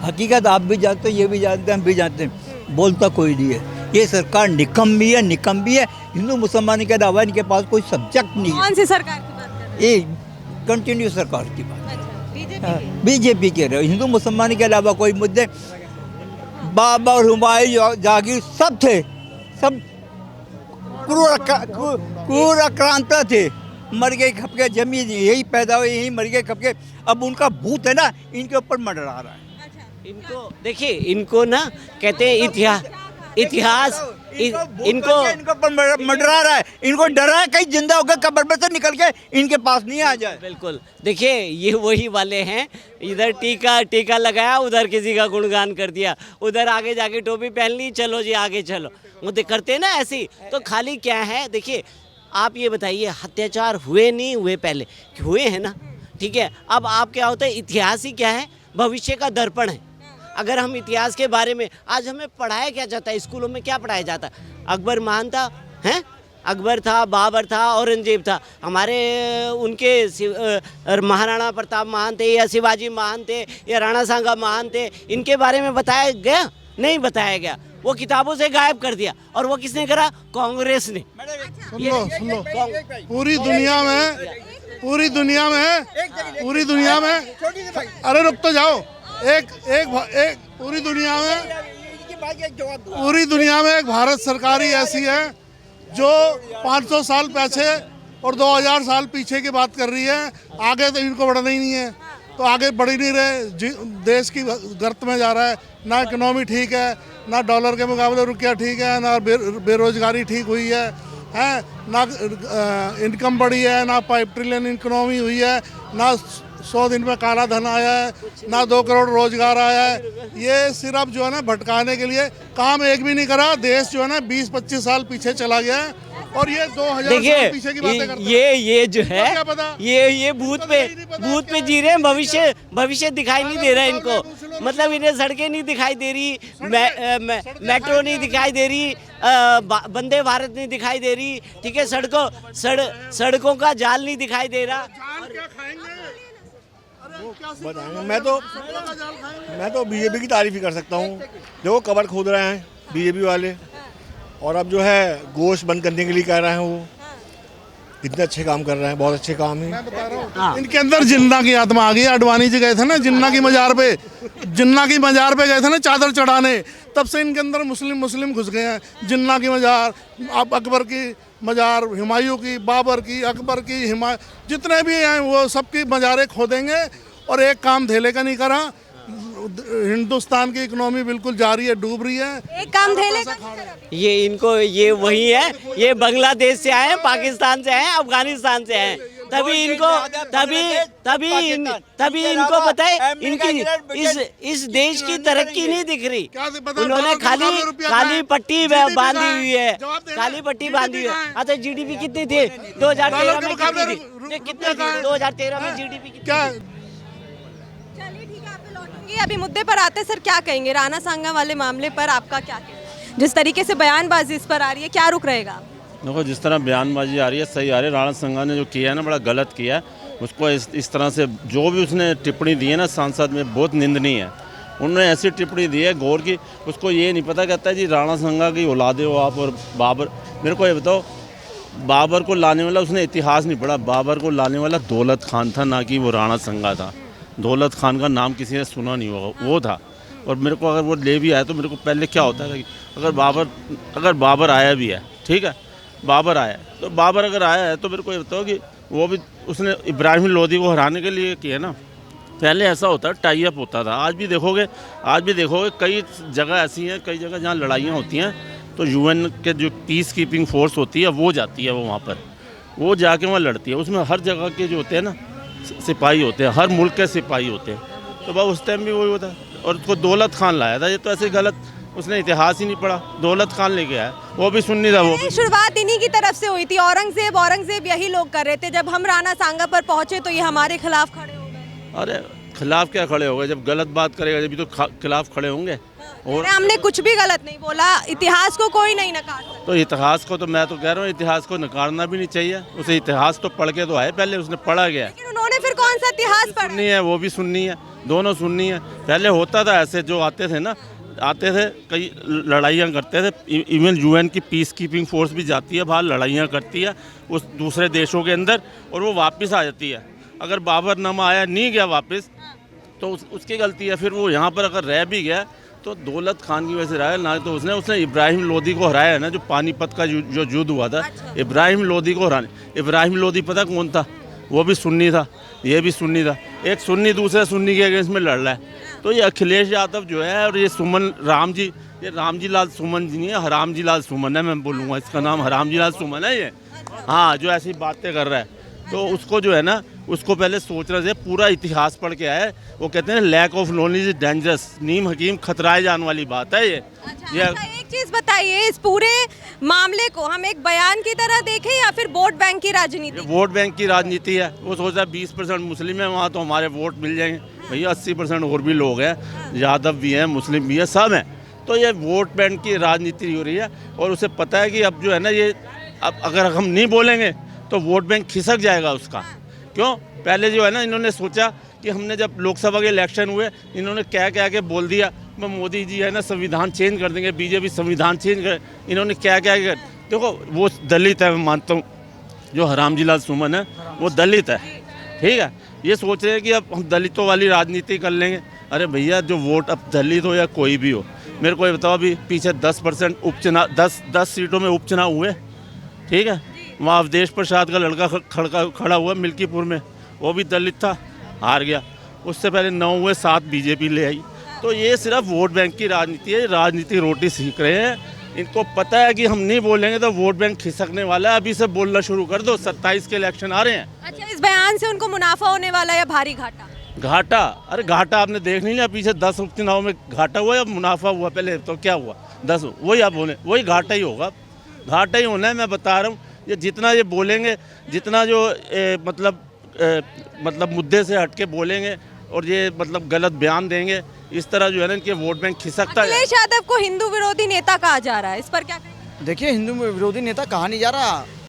हकीकत आप भी जानते हो, ये भी जानते हैं, हम भी जानते हैं, बोलता कोई नहीं है। ये सरकार निकम्मी है, निकम्मी है। हिंदू मुसलमान के अलावा इनके पास कोई सब्जेक्ट नहीं है। कौन सी सरकार की बात कर रहे ये कंटिन्यू सरकार की बात, हैं? अच्छा, बीजेपी बीजेपी के रहे। हिंदू मुसलमान के अलावा कोई मुद्दे, बाबर, हुमायूं, जागीर सब थे, सब क्रांत थे। मर गए खपके, जमीन यही पैदा हुई, यही मर गए खपके। अब उनका भूत है ना, इनके ऊपर मंडरा रहा है। अच्छा, इनको देखिए, इनको ना कहते हैं इतिहास, इनको मंडरा रहा है, इनको डरा है कहीं जिंदा होकर कब्र में से निकल के इनके पास नहीं आ जाए। बिल्कुल। देखिए, ये वही वाले हैं, इधर टीका लगाया, उधर किसी का गुणगान कर दिया, उधर आगे जाके टोपी पहन ली, चलो जी आगे चलो, मुझे करते हैं ना ऐसी। तो खाली क्या है, देखिए आप ये बताइए, अत्याचार हुए नहीं हुए, पहले हुए हैं ना, ठीक है। अब आप क्या होता है, इतिहास ही क्या है, भविष्य का दर्पण है। अगर हम इतिहास के बारे में, आज हमें पढ़ाया क्या जाता है, स्कूलों में क्या पढ़ाया जाता है? अकबर महान था, हैं? अकबर था, बाबर था, औरंगजेब था, हमारे उनके महाराणा प्रताप महान थे, या शिवाजी महान थे, या राणा सांगा महान थे, इनके बारे में बताया गया? नहीं बताया गया। वो किताबों से गायब कर दिया। और वो किसने करा? कांग्रेस ने। सुन लो, पूरी दुनिया में अरे रुक तो जाओ, एक पूरी दुनिया में एक भारत सरकार ही ऐसी है जो 500 साल पीछे और 2000 साल पीछे की बात कर रही है। आगे तो इनको बढ़ना ही नहीं है, तो आगे बढ़ ही नहीं रहे, देश की गर्त में जा रहा है। ना इकोनॉमी ठीक है, ना डॉलर के मुकाबले रुपया ठीक है, ना बेरोजगारी ठीक हुई है, ना इनकम बढ़ी है, ना 5 ट्रिलियन इकोनॉमी हुई है, ना 100 दिन में काला धन आया है, ना 2 करोड़ रोजगार आया है। ये सिर्फ जो है ना भटकाने के लिए काम एक भी नहीं करा। देश जो है ना 20-25 साल पीछे चला गया है, और ये 2000 साल पीछे की बातें करते हैं। ये जो है, ये भूत पे जी रहे हैं। भविष्य दिखाई नहीं दे रहा है इनको। मतलब इन्हें सड़कें नहीं दिखाई दे रही, मेट्रो नहीं दिखाई दे रही, वंदे भारत नहीं दिखाई दे रही, ठीक है, सड़कों का जाल नहीं दिखाई दे रहा। मैं तो बीजेपी की तारीफ ही कर सकता हूँ। देखो, कबर खोद रहे हैं बीजेपी वाले, और अब जो है गोश्त बंद करने के लिए कह रहे हैं। वो इतने अच्छे काम कर रहे हैं, बहुत अच्छे काम है। इनके अंदर जिन्ना की आत्मा आ गई। अडवाणी जी गए थे ना जिन्ना की मजार पे गए थे ना चादर चढ़ाने, तब से इनके अंदर मुस्लिम घुस गए हैं। जिन्ना की मजार, अब अकबर की मजार, हुमायूं की, बाबर की, अकबर की, जितने भी हैं वो सबकी मजारें खोदेंगे। और एक काम धेले का नहीं करा। हिंदुस्तान की इकोनॉमी बिल्कुल जा रही है, डूब रही है। एक काम धेले का ये वही है, ये बांग्लादेश से आए हैं, पाकिस्तान से आए हैं, अफगानिस्तान से आए हैं। तभी इनको पता है, इनकी इस देश की तरक्की नहीं दिख रही। उन्होंने खाली पट्टी बांधी हुई है, खाली पट्टी बांधी हुई है। अच्छा, जीडीपी कितनी थी 2013 में? कितनी थी 2013 में जीडीपी? क्या? चलिए ठीक है, आप पे लौटूंगी। अभी मुद्दे पर आते हैं सर, क्या कहेंगे राणा सांगा वाले मामले पर? आपका क्या कहना है? जिस तरीके से बयानबाजी इस पर आ रही है, क्या रुख रहेगा? देखो, जिस तरह बयानबाजी आ रही है, सही आ रही है। राणा सांगा ने जो किया है ना, बड़ा गलत किया है। उसको इस तरह से जो भी उसने टिप्पणी दी है ना सांसद में, बहुत निंदनीय है। उन्होंने ऐसी टिप्पणी दी है गौर की, उसको ये नहीं पता, कहता है जी राणा सांगा की औलादे हो आप। और बाबर, मेरे को ये बताओ, बाबर को लाने वाला, उसने इतिहास नहीं पढ़ा। बाबर को लाने वाला दौलत खान था, ना कि वो राणा सांगा था। दौलत खान का नाम किसी ने सुना नहीं होगा, वो था। और मेरे को अगर वो ले भी आया तो मेरे को पहले क्या होता है, अगर बाबर आया भी है, ठीक है, बाबर आया तो बाबर अगर आया है तो मेरे को ये बताओ कि वो भी उसने इब्राहिम लोदी को हराने के लिए किया ना। पहले ऐसा होता टाई अप होता था। आज भी देखोगे कई जगह ऐसी हैं, कई जगह जहाँ लड़ाइयाँ होती हैं तो यूएन के जो पीस कीपिंग फोर्स होती है वो जाती है, वो वहाँ पर वो जाके वहाँ लड़ती है। उसमें हर जगह के जो होते हैं ना सिपाही होते हैं, हर मुल्क के सिपाही होते हैं। तो बस उस टाइम भी वही होता है। और उसको दौलत खान लाया था, ये तो ऐसे गलत, उसने इतिहास ही नहीं पढ़ा। दौलत खान लेके आया, वो भी सुन्नी था। वो शुरुआत इन्हीं की तरफ से हुई थी। औरंगजेब यही लोग कर रहे थे। जब हम राणा सांगा पर पहुंचे तो ये हमारे खिलाफ खड़े हो गए। अरे खिलाफ क्या खड़े हो गए? जब गलत बात करेगा जब तो खिलाफ खड़े होंगे। और हमने कुछ भी गलत नहीं बोला। इतिहास को कोई नहीं नकार सकता। तो इतिहास को तो मैं तो कह रहा हूँ, इतिहास को नकारना भी नहीं चाहिए। उसे इतिहास तो पढ़ के तो आए, पहले उसने पढ़ा गया। लेकिन उन्होंने फिर कौन सा इतिहास पढ़ा? सुन्नी है, वो भी सुन्नी है। दोनों सुन्नी है। पहले होता था ऐसे, जो आते थे ना, आते थे, कई लड़ाइयाँ करते थे। इवन यूएन की पीस कीपिंग फोर्स भी जाती है बाहर, लड़ाइयाँ करती है उस दूसरे देशों के अंदर, और वो वापस आ जाती है। अगर बाबरनामा आया नहीं गया वापस तो उसकी गलती है। फिर वो यहाँ पर अगर रह भी गया तो दौलत खान की वजह से रहा है ना, तो उसने इब्राहिम लोदी को हराया है ना, जो पानीपत का जो युद्ध हुआ था। इब्राहिम लोदी को हराने, इब्राहिम लोदी पता कौन था? वो भी सुन्नी था, ये भी सुन्नी था। एक सुन्नी दूसरे सुन्नी के अगेंस्ट में लड़ रहा है। तो ये अखिलेश यादव जो है, और ये सुमन राम जी, ये रामजी लाल सुमन जी नहीं है, हरामजी लाल सुमन है, मैं बोलूँगा इसका नाम हरामजी लाल सुमन है ये। हाँ, जो ऐसी बातें कर रहा है, तो उसको जो है ना, उसको पहले सोचना चाहिए। पूरा इतिहास पढ़ के आया है। वो कहते हैं lack of knowledge is dangerous, नीम हकीम खतराए जाने वाली बात है ये। अच्छा, एक चीज बताइए, इस पूरे मामले को हम एक बयान की तरह देखें या फिर वोट बैंक की राजनीति? वोट बैंक की राजनीति है। वो सोच रहा है 20% मुस्लिम है वहाँ, तो हमारे वोट मिल जाएंगे। भैया 80% और भी लोग हैं, यादव भी हैं, मुस्लिम भी हैं, सब हैं। तो ये वोट बैंक की राजनीति हो रही है, और उसे पता है कि अब जो है ना, ये अब अगर हम नहीं बोलेंगे तो वोट बैंक खिसक जाएगा उसका। क्यों? पहले जो है ना, इन्होंने सोचा कि हमने जब लोकसभा के इलेक्शन हुए, इन्होंने क्या के बोल दिया, मैं मोदी जी है ना संविधान चेंज कर देंगे, बीजेपी संविधान चेंज कर, इन्होंने क्या कर। देखो, वो दलित है, मैं मानता हूँ, जो हरामजी लाल सुमन है वो दलित है, ठीक है। ये सोच रहे हैं कि अब हम दलितों वाली राजनीति कर लेंगे। अरे भैया, जो वोट अब दलित हो या कोई भी हो, मेरे को ये बताओ, अभी पीछे 10% उपचुनाव, 10 सीटों में उपचुनाव हुए, ठीक है। वहाँ अवधेश प्रसाद का लड़का खड़ा हुआ मिल्कीपुर में, वो भी दलित था, हार गया। उससे पहले 9 हुए, 7 बीजेपी ले आई। तो ये सिर्फ वोट बैंक की राजनीति है। राजनीति रोटी सीख रहे हैं। इनको पता है कि हम नहीं बोलेंगे तो वोट बैंक खिसकने वाला है। अभी से बोलना शुरू कर दो, 27 के इलेक्शन आ रहे हैं। अच्छा, इस बयान से उनको मुनाफा होने वाला है या भारी घाटा? घाटा? अरे घाटा आपने देख नहीं लिया, पीछे 10 उपचुनाव में घाटा हुआ या मुनाफा हुआ? पहले तो क्या हुआ? 10, वही आप बोले, वही घाटा ही होगा, घाटा ही होना है। मैं बता रहा हूँ, ये जितना ये बोलेंगे, जितना जो मतलब मुद्दे से हट के बोलेंगे और ये मतलब गलत बयान देंगे, इस तरह जो है ना, इनके वोट बैंक खिसकता है। अखिलेश यादव को हिंदू विरोधी नेता कहा जा रहा है, इस पर क्या कहेंगे? देखिए, हिंदू विरोधी नेता कहा नहीं जा रहा,